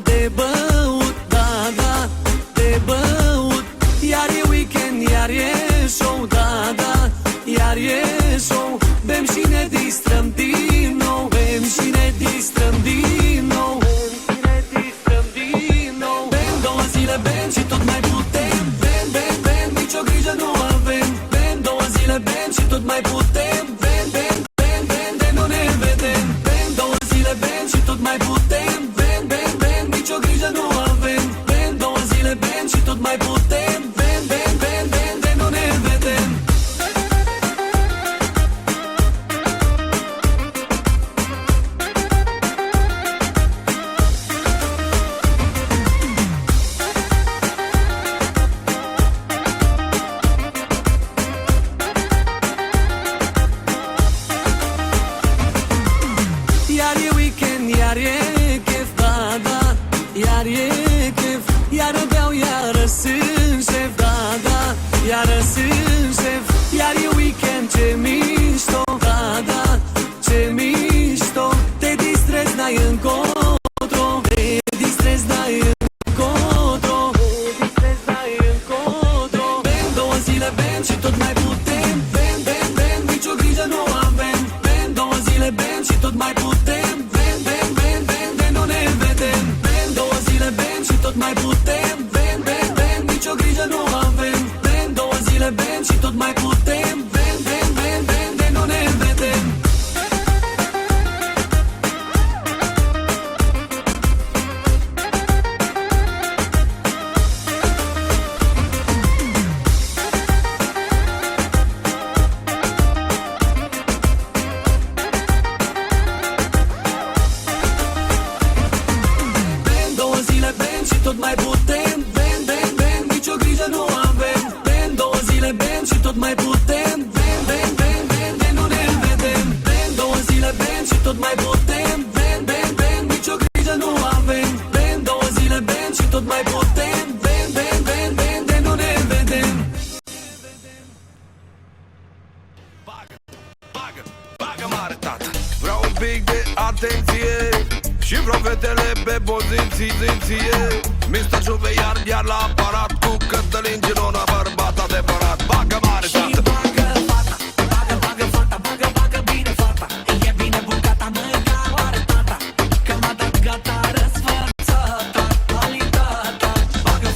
de băut, da, da, de băut. Iar e weekend, iar e show, da, da, iar e show. Bem și ne distrăm din nou, bem și ne distrăm din nou, bem două zile, bem și tot mai putem. Bem, bem, bem, nicio grijă nu avem. Bem două zile, bem și tot mai putem. Bem, bem, bem, bem, de nu ne vedem. Bem două zile, bem și tot mai putem. Bem, bem, bem, nicio grijă nu avem. Bem două zile, bem și tot mai putem. Bem, bem, bem, bem, de nu ne vedem. Iar e weekend, iar e chef, da, da, iar e chef. Iară beau, iară sunt șef, da, da, iară sunt șef. Iar e weekend, ce mișto, da, da, ce mișto. Te distrezi, n-ai încotro, te distrezi, n-ai încotro, bem două zile, bem și tot mai putem. Bem, bem, bem, nicio grijă nu avem. Bem două zile, bem și tot mai putem. Bem, bem, bem, bem, de nu ne vedem. Bem două zile, bem și tot mai putem. Bem, bem, bem, nicio grijă nu avem. Bem două zile, bem și tot mai putem. Bem, bem, bem, bem, de nu ne vedem. Bem două zile, bem și tot mai putem. Bem, bem, bem, nicio grijă nu avem. Bem două zile, bem și tot mai putem. Bem, bem, bem, bem, de nu ne vedem. Bem două zile, bem și tot mai putem. Bem, bem, bem, nicio grijă nu avem. Bem două zile, bem și tot mai putem. Bem, bem, bem, bem, de nu ne vedem. Bagă mare, tată. Vreau un pic de atenție și vreo fetele pe poziție. Mr. Juve iar la aparat cu Cătălin Girona, bărbat adevărat. Bagă mare, tată. Bagă bine fata. E bine bucata, mânca oare tata. Că m-a dat gata răsfățata, calitata. Bagă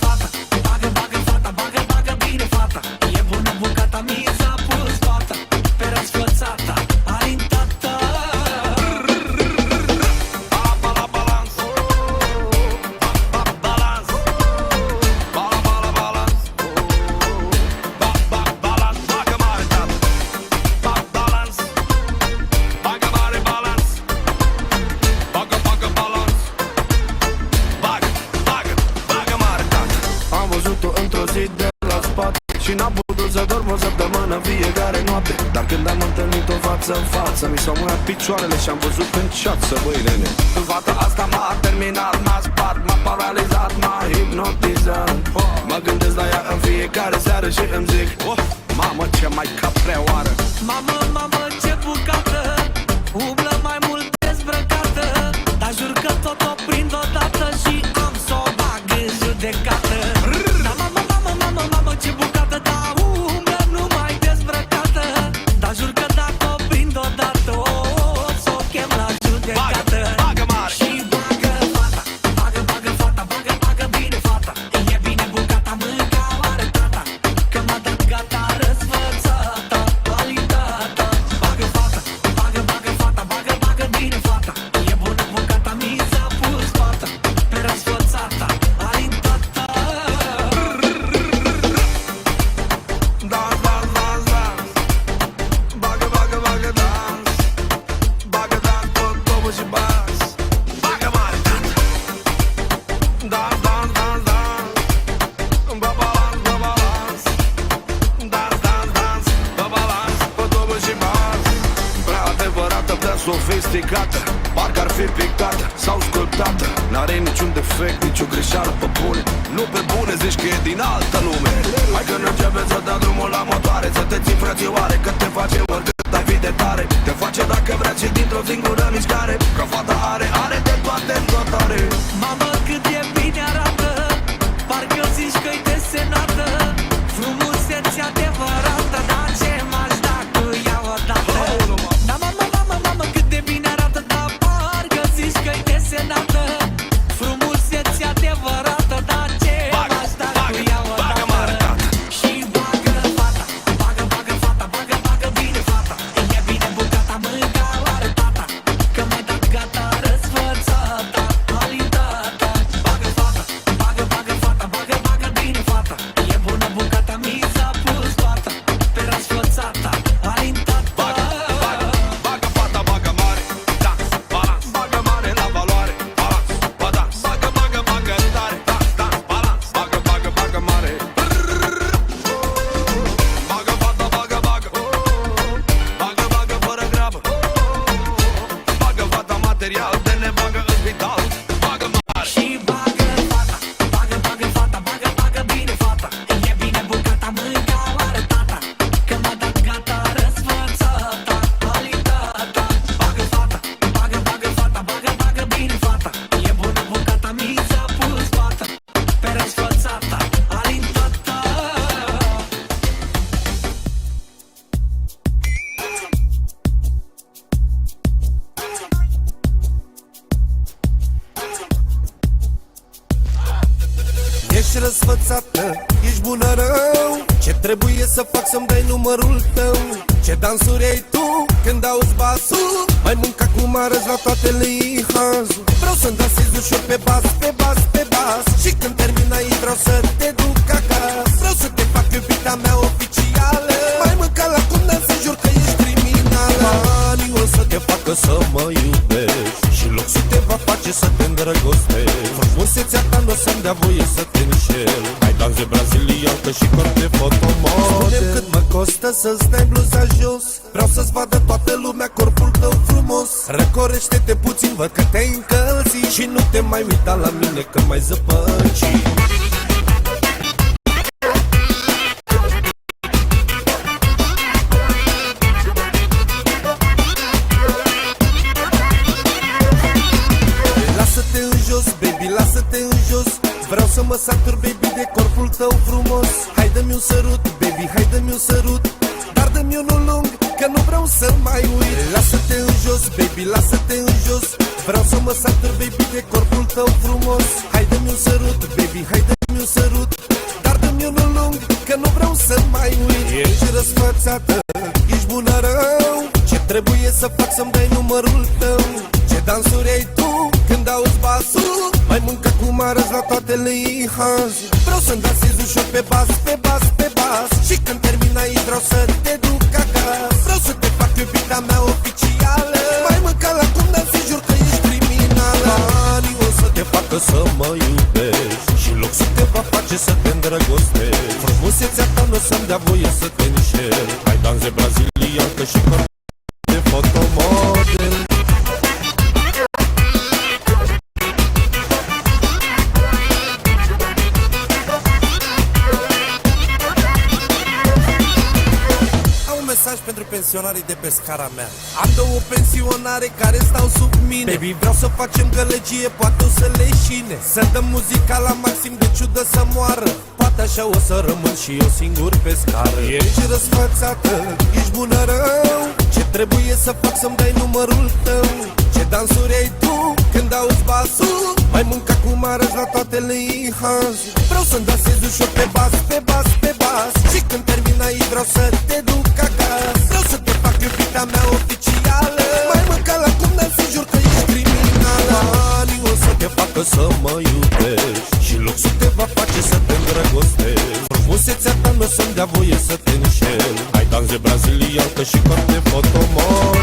fata, bagă bine fata. E bună bucata, mi s-a pus fata. Pe răsfățata, alintata. La balans. Balans. Balans. Balans. Bagă mare, tată. Balans. Bagă mare, balans. Bagă balans. Bagă mare, tată. Am văzut-o într-o zi de la spate și n-am putut să dorm o săptămână fiecare noapte. Dar când am întâlnit-o față în față, mi s-au mânat picioarele și am văzut în ceață, băi nene. Fata asta m-a terminat, m-a spart, m-a paralizat, m-a hipnotizat. Mă gândesc la ea în fiecare seară și îmi zic: mamă, ce mai capreoară. Mamă, ce bucată. Umblă mai mult dezbrăcată. Dar jur că tot o prind odată și am să o bag în judecată. Da, mamă, ce bucată. Da, umblă numai dezbrăcată. Dar jur că dacă o prind odată, o să o chem la judecată. Bagă mare. Și bagă fata, bagă bine fata. E bine bucata, mânca oare tata. Că m-a dat gata răsfățata, calitata. Bagă fata, bagă bine fata. E bună bucata, mi s-a pus fata. Pe răsfățata, alintata. Dans. Bagă dans. Bagă dans, tot tobă și bas. Bagă mare, tată. Dans. Balans. Dans. Balans, tot tobă și bas. Prea adevărată, prea sofisticată. Parcă ar fi pictată sau sculptată. N-are niciun defect, nicio greșeală pe bune. Nu pe bune, zici că e din altă lume. Hai că începe să dea drumul la motoare. Să te ții frățioare, că te face oricât ai fi de tare. Te face dacă vrea și dintr-o singură mișcare. Că fata are de toate în dotare. Mamă, cât să-mi dai numărul tău. Ce dansuri ai tu când auzi basul? Mai mânca cu marăzi la toate lihazul. Vreau să-mi dansezi ușor pe bas, pe bas, pe bas. Și când termin aici vreau să te duc acasă. Vreau să te fac iubita mea oficială. Mai mânca la cum dansezi, jur că ești criminală. Banii o să te facă să mă iubești și luxul te va face să te îndrăgostești. Frumusețea ta n-o să-mi dea voie să te înșel. Hai danse braziliancă și corp de fotomodel. Spune-mi cât mă costă să-ți dai bluza jos. Vreau să-ți vadă toată lumea corpul tău frumos. Răcorește-te puțin, văd că te-ai încălzit. Și nu te mai uita la mine că m-ai zăpăcit. Lasă-te în jos, baby, lasă-te în jos. Vreau să mă satur, baby, de corpul tău frumos. Hai dă-mi un sărut, baby, hai dă-mi un sărut. Dar dă-mi unul lung, că nu vreau să mai uit. Lasă-te în jos, baby, lasă-te în jos. Vreau să mă satur, baby, de corpul tău frumos. Hai dă-mi un sărut, baby, hai dă-mi un sărut. Dar dă-mi unul lung, că nu vreau să mai uit. Ești răsfățată, ești bună rău. Ce trebuie să fac să-mi dai numărul tău? Ce dansuri ai tu când auzi basul? Mai mânca cu marăzi la toate lihazul. Vreau să-mi dansezi ușor pe bas, pe bas, pe bas. Și când termin aici vreau să te duc acasă. Vreau să te fac iubita mea oficială. Mai mânca la cum dansezi, jur că ești criminală. Banii o să te facă să mă iubești și luxul te va face să te îndrăgostești. Frumusețea ta n-o să-mi dea voie să te înșel. Hai danse braziliancă și corp de fotomodel. Mesaj pentru pensionarii de pe scara mea. Am două pensionare care stau sub mine. Baby, vreau să facem gălăgie, poate o să leșine. Să dăm muzica la maxim de ciudă să moară. Poate așa o să rămân și eu singur pe scară. Ești răsfățată, ești bună rău. Ce trebuie să fac să-mi dai numărul tău? Ce dansuri ai tu când auzi basul? Mai mânca cu marăzi la toate lihazul. Vreau să-mi dansezi ușor pe bas, pe bas, pe bas. Și când termin aici vreau să te duc acasă. Vreau să te fac iubita mea oficială. Mai mânca la cum dansezi, jur că ești criminală. Banii o să te facă să mă iubești și luxul te va face să te îndrăgostești. Frumusețea ta n-o să-mi dea voie să te înșel. Hai danse braziliancă și corp de fotomodel.